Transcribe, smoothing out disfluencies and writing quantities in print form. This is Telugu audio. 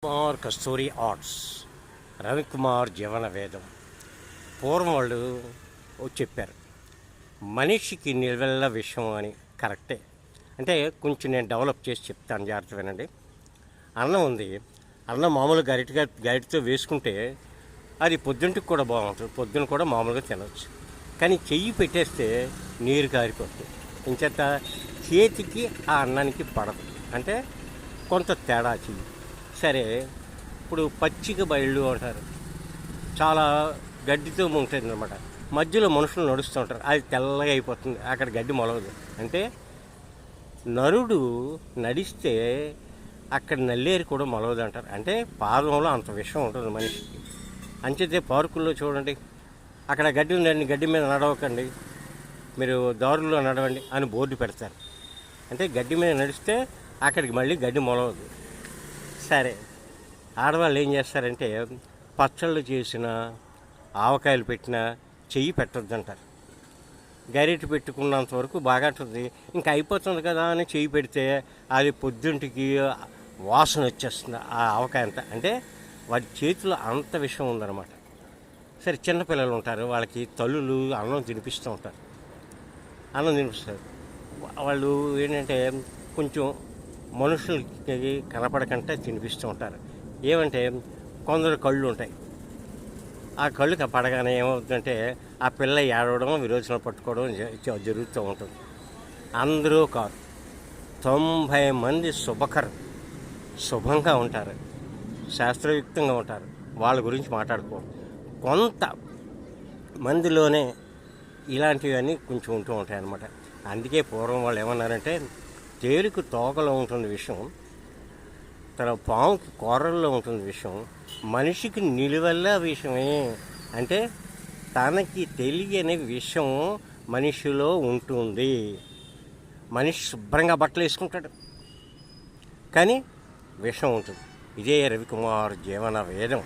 కుమార్ కస్తూరి ఆర్ట్స్ రవికుమార్ జీవన వేదం. పూర్వం వాళ్ళు చెప్పారు, మనిషికి నిల్వెల్ల విషయం అని. కరెక్టే. అంటే కొంచెం నేను డెవలప్ చేసి చెప్తాను, జాగ్రత్త వినండి. అన్నం ఉంది, అన్నం మామూలుగా గరిటతో వేసుకుంటే అది పొద్దుంటికి కూడా బాగుంటుంది, పొద్దున కూడా మామూలుగా తినవచ్చు. కానీ చెయ్యి పెట్టేస్తే నీరు కారిపోతుంది. ఇంచేత చేతికి ఆ అన్నానికి పడదు, అంటే కొంత తేడా చెయ్యి. సరే, ఇప్పుడు పచ్చిక బయళ్ళు అంటారు, చాలా గడ్డితో ఉంటుంది అనమాట. మధ్యలో మనుషులు నడుస్తూ ఉంటారు, అది తెల్లగా అయిపోతుంది, అక్కడ గడ్డి మొలవదు. అంటే నరుడు నడిస్తే అక్కడ నల్లేరు కూడా మొలవదు అంటారు. అంటే పాదంలో అంత విషం ఉంటుంది మనిషికి. అంచేతే పార్కుల్లో చూడండి, అక్కడ గడ్డి ఉందండి, గడ్డి మీద నడవకండి, మీరు దారుల్లో నడవండి అని బోర్డు పెడతారు. అంటే గడ్డి మీద నడిస్తే అక్కడికి మళ్ళీ గడ్డి మొలవదు. సరే, ఆడవాళ్ళు ఏం చేస్తారంటే పచ్చళ్ళు చేసిన, ఆవకాయలు పెట్టినా చెయ్యి పెట్టద్దు అంటారు. గరిటె పెట్టుకున్నంత వరకు బాగా ఉంటుంది, ఇంకా అయిపోతుంది కదా అని చెయ్యి పెడితే అది పొద్దుంటికి వాసన వచ్చేస్తుంది ఆ ఆవకాయ అంతా. అంటే వాడి చేతిలో అంత విషయం ఉందన్నమాట. సరే, చిన్నపిల్లలు ఉంటారు, వాళ్ళకి తల్లులు అన్నం తినిపిస్తూ ఉంటారు, అన్నం తినిపిస్తారు. వాళ్ళు ఏంటంటే కొంచెం మనుషులకి కనపడకంటే తినిపిస్తూ ఉంటారు. ఏమంటే కొందరు కళ్ళు ఉంటాయి, ఆ కళ్ళు పడగానే ఏమవుతుందంటే ఆ పిల్ల ఏడవడం, విరోచనలు పట్టుకోవడం జరుగుతూ ఉంటుంది. అందరూ కాదు, 90 మంది శుభంగా ఉంటారు, శాస్త్రయుక్తంగా ఉంటారు, వాళ్ళ గురించి మాట్లాడుకోవడం. కొంత మందిలోనే ఇలాంటివన్నీ కొంచెం ఉంటూ ఉంటాయి అన్నమాట. అందుకే పూర్వం వాళ్ళు ఏమన్నారంటే, తేలుకు తోకలో ఉంటుంది విషయం, తన పాముకి కూరల్లో ఉంటుంది విషయం, మనిషికి నిలువెల్ల విషయమే. అంటే తనకి తెలియని విషయం మనిషిలో ఉంటుంది. మనిషి శుభ్రంగా బట్టలు వేసుకుంటాడు, కానీ విషం ఉంటుంది. ఇదే రవికుమార్ జీవన వేదం.